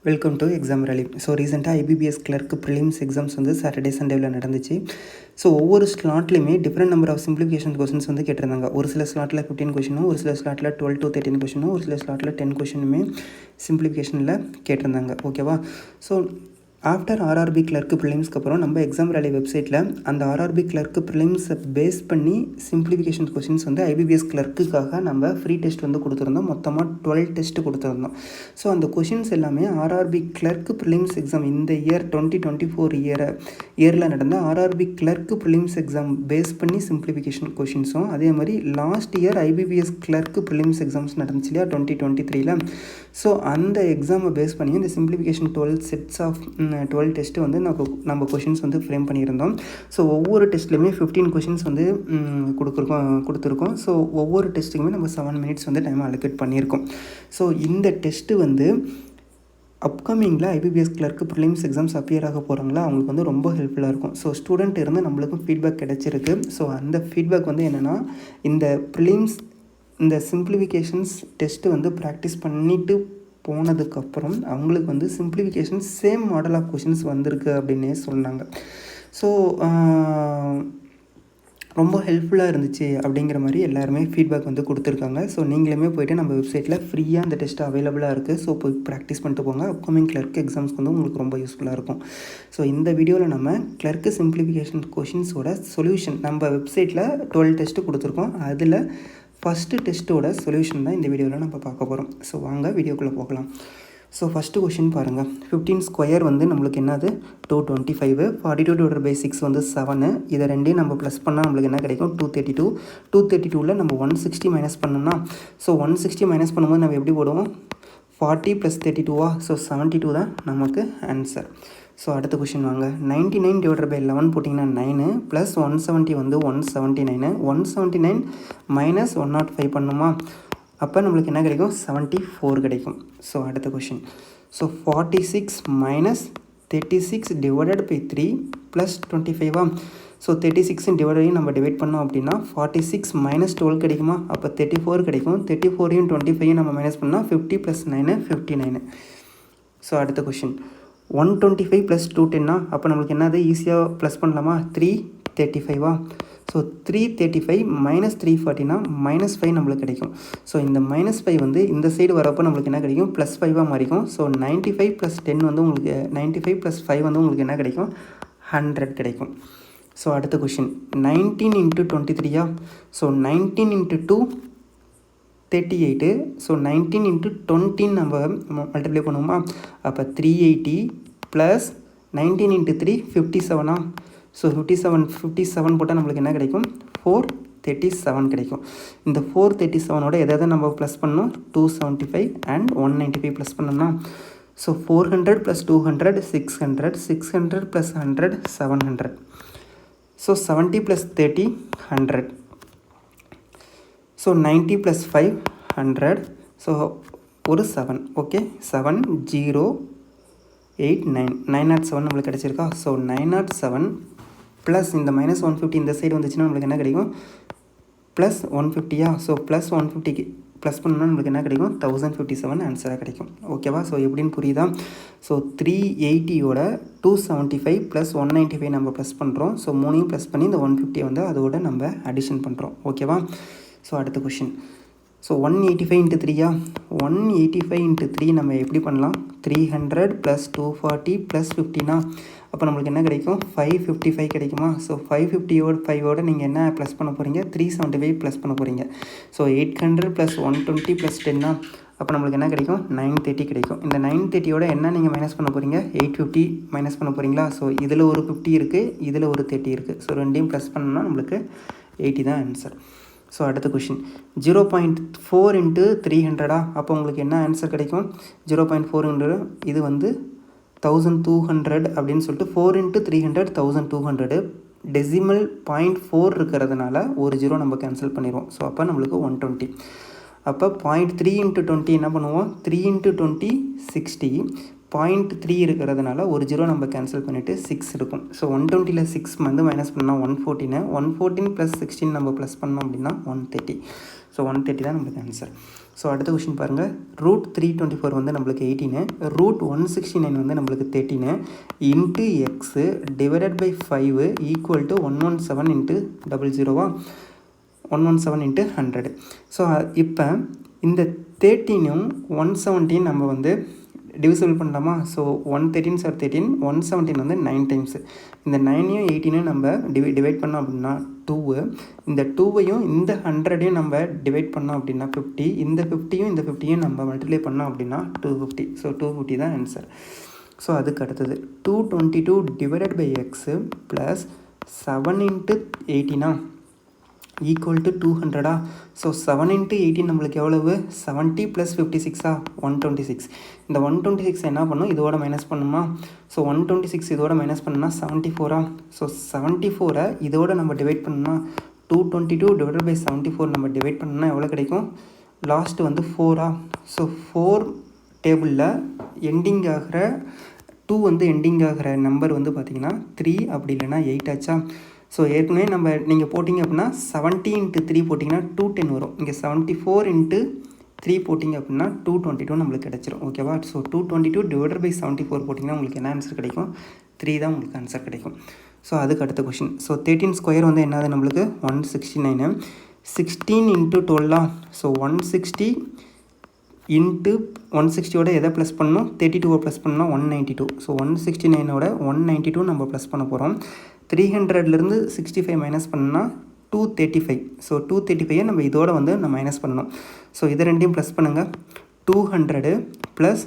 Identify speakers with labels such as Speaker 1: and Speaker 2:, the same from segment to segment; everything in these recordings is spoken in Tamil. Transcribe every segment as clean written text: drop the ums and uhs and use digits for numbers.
Speaker 1: Welcome to exam rally. So ரீசெண்டாக ஐபிபிஎஸ் கிளர்க்கு ப்ரிலிம்ஸ் எக்ஸாம்ஸ் வந்து சாட்டர்டே சண்டேவில் நடந்துச்சு. ஸோ ஒவ்வொரு ஸ்லாட்லையுமே different number of simplification questions வந்து கேட்டிருந்தாங்க. ஒரு சில ஸ்லாட்டில் 15 கொஷினும், ஒரு சில ஸ்லாட்டில் 12 to 13 கொஷினும், ஒரு சில ஸ்லாட்டில் 10 கொஷினுமே சிம்பிளிஃபிகேஷனில் கேட்டிருந்தாங்க. ஓகேவா? ஸோ ஆஃப்டர் ஆர்ஆர்பி கிளர்க்கு ப்ரிலிம்ஸ்க்கு அப்புறம் நம்ம எக்ஸாம் ரேலி வெப்சைட்டில் அந்த ஆர்ஆர்பி கிளர்க்கு ப்ரிலிம்ஸை பேஸ் பண்ணி சிம்பிளிஃபிகேஷன் கொஸ்டின்ஸ் வந்து ஐபிபிஎஸ் கிளர்க்குக்காக நம்ம ஃப்ரீ டெஸ்ட் வந்து கொடுத்துருந்தோம். மொத்தமாக 12 டெஸ்ட்டு கொடுத்துருந்தோம். ஸோ அந்த கொஷின்ஸ் எல்லாமே ஆர்ஆர்பி கிளர்க்கு ப்ரிலிம்ஸ் எக்ஸாம் இந்த இயர் 2024 இயரில் நடந்த RRB clerk prelims exam base பண்ணி சிம்பிளிஃபிகேஷன் கொஷின்ஸும், அதே மாதிரி last year IBPS clerk prelims exams நடந்துச்சு இல்லையா 2023. ஸோ அந்த எக்ஸாமை பேஸ் பண்ணி இந்த சிம்பிளிஃபிகேஷன் 12 செட்ஸ் ஆஃப் 12 டெஸ்ட்டு வந்து நம்ம கொஷின்ஸ் வந்து ஃப்ரேம் பண்ணியிருந்தோம். ஸோ ஒவ்வொரு டெஸ்ட்லையுமே 15 கொஷின்ஸ் வந்து கொடுத்துருக்கோம். ஸோ ஒவ்வொரு டெஸ்ட்டுக்குமே நம்ம 7 மினிட்ஸ் வந்து டைம் அலோகேட் பண்ணியிருக்கோம். ஸோ இந்த டெஸ்ட்டு வந்து அப்கமிங்கில் IBPS clerk prelims exams appear ஆக போகிறாங்களா அவங்களுக்கு வந்து ரொம்ப ஹெல்ப்ஃபுல்லாக இருக்கும். ஸோ ஸ்டூடெண்ட் இருந்து நம்மளுக்கும் ஃபீட்பேக் கிடச்சிருக்கு. ஸோ அந்த ஃபீட்பேக் வந்து என்னென்னா, இந்த ப்ரிலிம்ஸ் இந்த சிம்பிளிஃபிகேஷன்ஸ் டெஸ்ட்டு வந்து ப்ராக்டிஸ் பண்ணிவிட்டு போனதுக்கப்புறம் அவங்களுக்கு வந்து simplification same model of questions வந்திருக்கு அப்படின்னே சொன்னாங்க. ஸோ ரொம்ப ஹெல்ப்ஃபுல்லாக இருந்துச்சு அப்படிங்கிற மாதிரி எல்லாருமே ஃபீட்பேக் வந்து கொடுத்துருக்காங்க. ஸோ நீங்களுமே போய்ட்டு நம்ம வெப்சைட்டில் ஃப்ரீயாக அந்த டெஸ்ட் அவைலபிளாக இருக்குது. ஸோ போய் ப்ராக்டிஸ் பண்ணிட்டு போங்க. அப்கமிங் கிளர்க்கு எக்ஸாம்ஸ்க்கு வந்து உங்களுக்கு ரொம்ப யூஸ்ஃபுல்லாக இருக்கும். ஸோ இந்த வீடியோவில் நம்ம கிளர்க்கு சிம்பிளிஃபிகேஷன் கொஷின்ஸோட சொல்யூஷன் நம்ம வெப்சைட்டில் 12 டெஸ்ட்டு கொடுத்துருக்கோம். அதில் ஃபஸ்ட்டு டெஸ்ட்டோட சொல்யூஷன் தான் இந்த வீடியோவில் நம்ம பார்க்க போகிறோம். ஸோ வாங்க வீடியோக்குள்ளே போகலாம். ஸோ ஃபஸ்ட்டு கொஷின் பாருங்கள். 15 ஸ்கொயர் வந்து நம்மளுக்கு என்னது 225, 42/6 வந்து 7. இதை ரெண்டையும் நம்ம ப்ளஸ் பண்ணால் நம்மளுக்கு என்ன கிடைக்கும் 232. 232ல் நம்ம 160 மைனஸ் பண்ணோம்னா, ஸோ 160 மைனஸ் பண்ணும்போது நம்ம எப்படி போடுவோம் 40 + 32 ஸோ 72 தான் நமக்கு ஆன்சர். ஸோ அடுத்த கொஷின் வாங்க. 99/11 போட்டிங்கன்னா 9 + 170 வந்து 179. 179 - 105 பண்ணுமா, அப்போ நம்மளுக்கு என்ன கிடைக்கும் 74 கிடைக்கும். ஸோ அடுத்த கொஷின். ஸோ 46 - 36 / 3 + 25 ஸோ 36 டிவைடையும் நம்ம டிவைட் பண்ணோம் அப்படின்னா 46 - 12 கிடைக்குமா, அப்போ 34 கிடைக்கும். 34யும் 25யும் நம்ம மைனஸ் பண்ணால் 50 + 9 59. ஸோ அடுத்த கொஷின். 125 + 210 அப்போ நம்மளுக்கு என்னது ஈஸியாக ப்ளஸ் பண்ணலாமா 335 ஸோ 335 - 340 -5 நம்மளுக்கு கிடைக்கும். ஸோ இந்த -5 வந்து இந்த சைடு வரப்போ நம்மளுக்கு என்ன கிடைக்கும் +5 மாறிக்கும். ஸோ 95 + 10 வந்து உங்களுக்கு 95 + 5 வந்து உங்களுக்கு என்ன கிடைக்கும் 100 கிடைக்கும். ஸோ அடுத்த கொஷின். 19 × 23 ஸோ 19 × 2 38. ஸோ 19 × 20 நம்ம மல்டிப்ளை பண்ணுவோமா, அப்போ 380 + 19 × 3 57 ஸோ 57 போட்டால் நம்மளுக்கு என்ன கிடைக்கும் 437 கிடைக்கும். இந்த 437ஓட எதாவது நம்ம ப்ளஸ் பண்ணோம் 275 அண்ட் 195 ப்ளஸ் பண்ணோம்னா, ஸோ 400 + 200 600, 600 + 100 700. ஸோ 70 + 30 100. ஸோ 90 + 5 100. ஸோ ஒரு 7 ஓகே 7089 907 நம்மளுக்கு கிடச்சிருக்கா. ஸோ 907 ப்ளஸ் இந்த -150 இந்த சைடு வந்துச்சுன்னா நம்மளுக்கு என்ன கிடைக்கும் +150 ஸோ +150 ப்ளஸ் பண்ணோம்னா நம்மளுக்கு என்ன கிடைக்கும் 1057 ஆன்சராக கிடைக்கும். ஓகேவா? ஸோ எப்படின்னு புரியுதா? ஸோ 380யோட 275 + 195 நம்ம ப்ளஸ் பண்ணுறோம். ஸோ 3யும் ப்ளஸ் பண்ணி இந்த 150 வந்து அதோட நம்ம அடிஷன் பண்ணுறோம். ஓகேவா? ஸோ அடுத்த கொஷின். ஸோ 185 × 3 185 × 3 நம்ம எப்படி பண்ணலாம் 300 + 240 + 15 அப்போ நம்மளுக்கு என்ன கிடைக்கும் 555 கிடைக்குமா. ஸோ 550 நீங்கள் என்ன ப்ளஸ் பண்ண போகிறீங்க 375 ப்ளஸ் பண்ண போகிறீங்க. ஸோ 800 + 120 + 10 அப்போ நம்மளுக்கு என்ன கிடைக்கும் 930 கிடைக்கும். இந்த 930யோட என்ன நீங்கள் மைனஸ் பண்ண போகிறீங்க 850 மைனஸ் பண்ண போகிறீங்களா. ஸோ இதில் ஒரு 50 இருக்குது, இதில் ஒரு 30 இருக்குது. ஸோ ரெண்டையும் ப்ளஸ் பண்ணோம்னா நம்மளுக்கு 80 தான் ஆன்சர். ஸோ அடுத்த கொஷின். 0.4 × 300 அப்போ உங்களுக்கு என்ன ஆன்சர் கிடைக்கும் 0.4 இது வந்து 1200 அப்படின்னு சொல்லிட்டு 4 × 300 1200 டெசிமல் 0.4 இருக்கிறதுனால ஒரு 0 நம்ம கேன்சல் பண்ணிடுவோம். ஸோ அப்போ நம்மளுக்கு 120. அப்போ 0.3 × 20 என்ன பண்ணுவோம் 3 × 20 60. 0.3 இருக்கிறதுனால ஒரு 0 நம்ம கேன்சல் பண்ணிவிட்டு 6 இருக்கும். ஸோ 120ல் 6 வந்து மைனஸ் பண்ணால் 114 + 16 நம்ம ப்ளஸ் பண்ணோம் அப்படின்னா 130. ஸோ 130 தான் நம்மளுக்கு ஆன்சர். ஸோ அடுத்த கொஷின் பாருங்கள். √324 வந்து நம்மளுக்கு 18, √169 வந்து நம்மளுக்கு 13 into x divided by 5 equal to 117 into 00வா 117 இன்ட்டு 100. ஸோ இப்போ இந்த 13ம் 117 நம்ம வந்து டிவிசிபிள் பண்ணலாமா? ஸோ 113 சார் 13, 117 வந்து 9 டைம்ஸு. இந்த 9ஐயும் 18ஐயும் நம்ம டிவைட் பண்ணோம் அப்படின்னா 2, இந்த 2வையும் இந்த 100ஐயும் நம்ம டிவைட் பண்ணோம் அப்படின்னா 50, இந்த 50யும் இந்த 50யும் நம்ம மல்டிப்ளை பண்ணோம் அப்படின்னா 250. ஸோ 250 தான் ஆன்சர். ஸோ அதுக்கு அடுத்தது 222 divided by x plus 7 into 18 equal to 200. So 7 into 18 நம்மளுக்கு எவ்வளவு? 70 ப்ளஸ் 56 126. இந்த 126 என்ன பண்ணும்? இதோட மைனஸ் பண்ணுமா? ஸோ 126 இதோட மைனஸ் பண்ணுன்னா 74. ஸோ 74 இதோட நம்ம டிவைட் பண்ணோம்னா 222 டிவைட் பை 74 நம்ம டிவைட் பண்ணோம்னா எவ்வளோ கிடைக்கும்? லாஸ்ட்டு வந்து 4. ஸோ 4 டேபிளில் எண்டிங் ஆகிற 2 வந்து எண்டிங் ஆகிற நம்பர் வந்து பார்த்திங்கன்னா 3 அப்படி இல்லைன்னா 8 ஆச்சா? ஸோ ஏற்கனவே நீங்கள் போட்டிங்க அப்படின்னா 70 இன்ட்டு 3 போட்டிங்கன்னா 210 வரும். இங்கே 74 இன்ட்டு 3 போட்டிங்க அப்படின்னா 222 நம்மளுக்கு கிடச்சிரும். ஓகேவா? ஸோ 222 டிவைடட் பை 74 போட்டிங்கன்னா உங்களுக்கு என்ன ஆன்சர் கிடைக்கும்? 3 தான் உங்களுக்கு ஆன்சர் கிடைக்கும். ஸோ அதுக்கு அடுத்த கொஷின். ஸோ 13 ஸ்கொயர் வந்து என்னது நம்மளுக்கு? 169. 16 இன்ட்டு 12. ஸோ 160 இன்ட்டு 160யோட எதை ப்ளஸ் பண்ணணும்? 32 ப்ளஸ் பண்ணால் 192. ஸோ 169ஓட 192 நம்ம ப்ளஸ் பண்ண போகிறோம். 300லேருந்து 65 மைனஸ் பண்ணால் 235. ஸோ 235 நம்ம இதோட வந்து நம்ம மைனஸ் பண்ணணும். ஸோ இதை ரெண்டையும் ப்ளஸ் பண்ணுங்கள். 200 ப்ளஸ்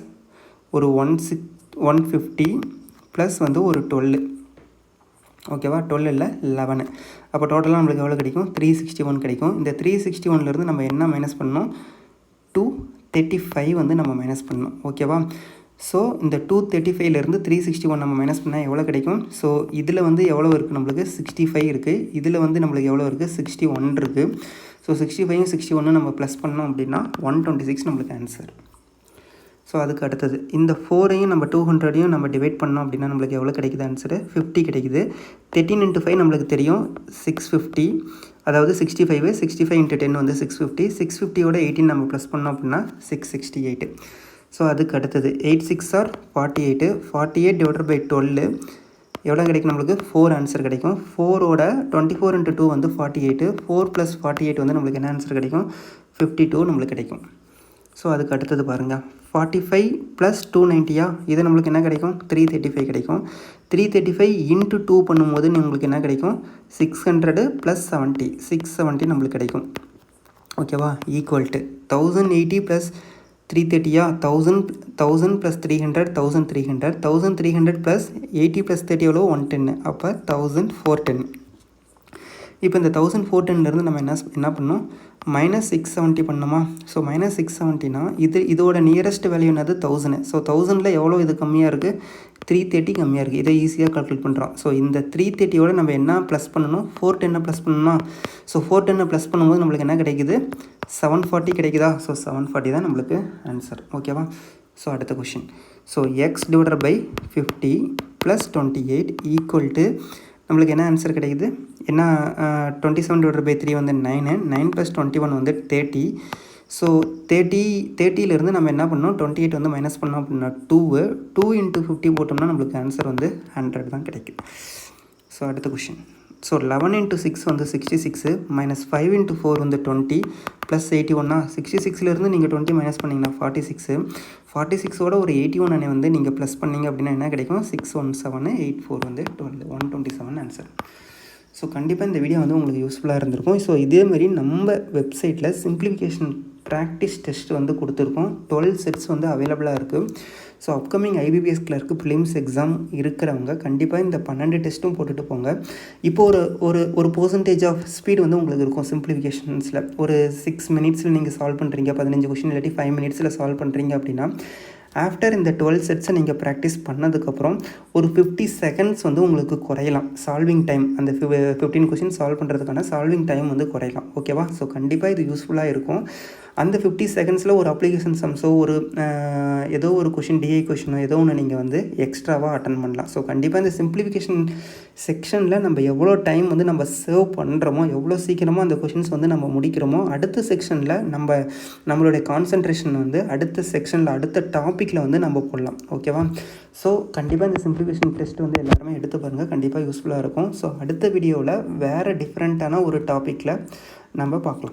Speaker 1: ஒரு 150 ப்ளஸ் வந்து ஒரு 12. ஓகேவா? 12 இல்லை 11. அப்போ டோட்டலாக நம்மளுக்கு எவ்வளோ கிடைக்கும்? 361 கிடைக்கும். இந்த 361லேருந்து நம்ம என்ன மைனஸ் பண்ணணும்? 235 வந்து நம்ம மைனஸ் பண்ணணும். ஓகேவா? ஸோ இந்த 235லேருந்து 361 நம்ம மைனஸ் பண்ணால் எவ்வளோ கிடைக்கும்? ஸோ இதில் வந்து எவ்வளோ இருக்குது நம்மளுக்கு? 65 இருக்குது. இதில் வந்து நம்மளுக்கு எவ்வளோ இருக்குது? 61 இருக்குது. ஸோ 65யும் 61 நம்ம ப்ளஸ் பண்ணோம் அப்படின்னா 126 நம்மளுக்கு ஆன்சர். ஸோ அதுக்கு அடுத்தது இந்த 4ஐயும் நம்ம 200ஐயும் நம்ம டிவைட் பண்ணோம் அப்படின்னா நம்மளுக்கு எவ்வளோ கிடைக்குது ஆன்சரு? 50 கிடைக்குது. 13 இன்ட்டு 5 நம்மளுக்கு தெரியும் 650. அதாவது 65 65 இன்ட்டு 10 வந்து 650. 650யோட 18 நம்ம ப்ளஸ் பண்ணோம் அப்படின்னா 668. ஸோ அதுக்கு அடுத்தது 8 6 ஆர் 48. 48 டிவைடட் பை 12 எவ்வளோ கிடைக்கும் நம்மளுக்கு? 4 ஆன்சர் கிடைக்கும். 4ஓட 24 இன்ட்டு 2 வந்து 48. 4 ப்ளஸ் 48 வந்து நம்மளுக்கு என்ன ஆன்சர் கிடைக்கும்? 52 நம்மளுக்கு கிடைக்கும். ஸோ அதுக்கு அடுத்தது பாருங்கள். 45 ப்ளஸ் 290 இது நம்மளுக்கு என்ன கிடைக்கும்? 335 கிடைக்கும். 335 இன்ட்டு 2 பண்ணும்போது நம்மளுக்கு என்ன கிடைக்கும்? 600 ப்ளஸ் 70 670 நம்மளுக்கு கிடைக்கும். ஓகேவா? Equal to 1080 plus 330 1000 plus 300 1300 1300 plus 80 plus 30 எவ்வளோ? 110. அப்போ 1410. இப்போ இந்த 1410லேருந்து நம்ம என்ன பண்ணோம்? -670 பண்ணணுமா? ஸோ -670னா இதோட நியரஸ்ட் வேல்யூ என்னது? 1000. ஸோ 1000ல் எவ்வளோ இது கம்மியாக இருக்குது? 330 கம்மியாக இருக்குது. இதை ஈஸியாக கால்குலேட் பண்ணுறோம். ஸோ இந்த 330யோட நம்ம என்ன ப்ளஸ் பண்ணணும்? 410 ப்ளஸ் பண்ணணுமா? ஸோ 410 ப்ளஸ் பண்ணும்போது நம்மளுக்கு என்ன கிடைக்குது? 740 கிடைக்குதா? ஸோ 740 தான் நம்மளுக்கு ஆன்சர். ஓகேவா? ஸோ அடுத்த question. So x divided by 50 plus 28 equal to நம்மளுக்கு என்ன ஆன்சர் கிடைக்குது? என்ன 27 டிவைடட் பை 3 வந்து 9 9 ப்ளஸ் 21 வந்து 30. ஸோ 30லேருந்து நம்ம என்ன பண்ணோம்? 28 வந்து மைனஸ் பண்ணோம் அப்படின்னா 2 இன்ட்டு 50 போட்டோம்னா நம்மளுக்கு ஆன்சர் வந்து 100 தான் கிடைக்குது. ஸோ அடுத்த கொஷின். ஸோ 11 இன்ட்டு 6 வந்து 66 மைனஸ் 5 இன்ட்டு 4 வந்து 20 ப்ளஸ் 81. 66லேருந்து நீங்கள் 20 மைனஸ் பண்ணிங்கன்னா 46. 46ஓட ஒரு 81 வந்து நீங்கள் ப்ளஸ் பண்ணிங்க அப்படின்னா என்ன கிடைக்கும்? 617 84 வந்து 127 ஆன்சர். ஸோ கண்டிப்பாக இந்த வீடியோ வந்து உங்களுக்கு யூஸ்ஃபுல்லாக இருந்திருக்கும். ஸோ இதேமாதிரி நம்ம வெப்சைட்டில் சிம்பிளிஃபிகேஷன் ப்ராக்டிஸ் டெஸ்ட் வந்து கொடுத்துருக்கோம். 12 செட்ஸ் வந்து அவைலபிளாக இருக்குது. So upcoming IBPS clerk prelims exam இருக்கிறவங்க கண்டிப்பாக இந்த 12 டெஸ்ட்டும் போட்டுட்டு போங்க. இப்போ ஒரு பர்சன்டேஜ் ஆஃப் ஸ்பீட் வந்து உங்களுக்கு இருக்கும் சிம்பிளிஃபிகேஷன்ஸில். ஒரு 6 மினிட்ஸில் நீங்கள் சால்வ் பண்ணுறீங்க, 15 கொஷின் இல்லாட்டி 5 மினிட்ஸில் சால்வ் பண்ணுறீங்க அப்படின்னா ஆஃப்டர் இந்த 12 செட்ஸை நீங்கள் ப்ராக்டிஸ் பண்ணதுக்கப்புறம் ஒரு 50 செகண்ட்ஸ் வந்து உங்களுக்கு குறையலாம் சால்விங் டைம். அந்த 15 கொஷின் சால்வ் பண்ணுறதுக்கான சால்விங் டைம் வந்து குறையலாம். ஓகேவா? ஸோ கண்டிப்பாக இது யூஸ்ஃபுல்லாக இருக்கும். அந்த 50 செகண்ட்ஸில் ஒரு அப்ளிகேஷன் சம்ஸோ ஒரு ஏதோ ஒரு கொஷின் டிஐ கொஷினோ ஏதோ ஒன்று நீங்கள் வந்து எக்ஸ்ட்ராவாக அட்டன் பண்ணலாம். ஸோ கண்டிப்பாக இந்த சிம்பிளிஃபிகேஷன் செக்ஷனில் நம்ம எவ்வளோ டைம் வந்து நம்ம சேவ் பண்ணுறோமோ, எவ்வளோ சீக்கிரமாக அந்த கொஷின்ஸ் வந்து நம்ம முடிக்கிறோமோ, அடுத்த செக்ஷனில் நம்மளுடைய கான்சன்ட்ரேஷன் வந்து அடுத்த செக்ஷனில் அடுத்த டாப்பிக்கில் வந்து நம்ம போடலாம். ஓகேவா? ஸோ கண்டிப்பாக இந்த சிம்பிளிஃபிகேஷன் டெஸ்ட் வந்து எல்லாருமே எடுத்து பாருங்கள், கண்டிப்பாக யூஸ்ஃபுல்லாக இருக்கும். ஸோ அடுத்த வீடியோவில் வேறு டிஃப்ரெண்ட்டான ஒரு டாப்பிக்கில் நம்ம பார்க்கலாம்.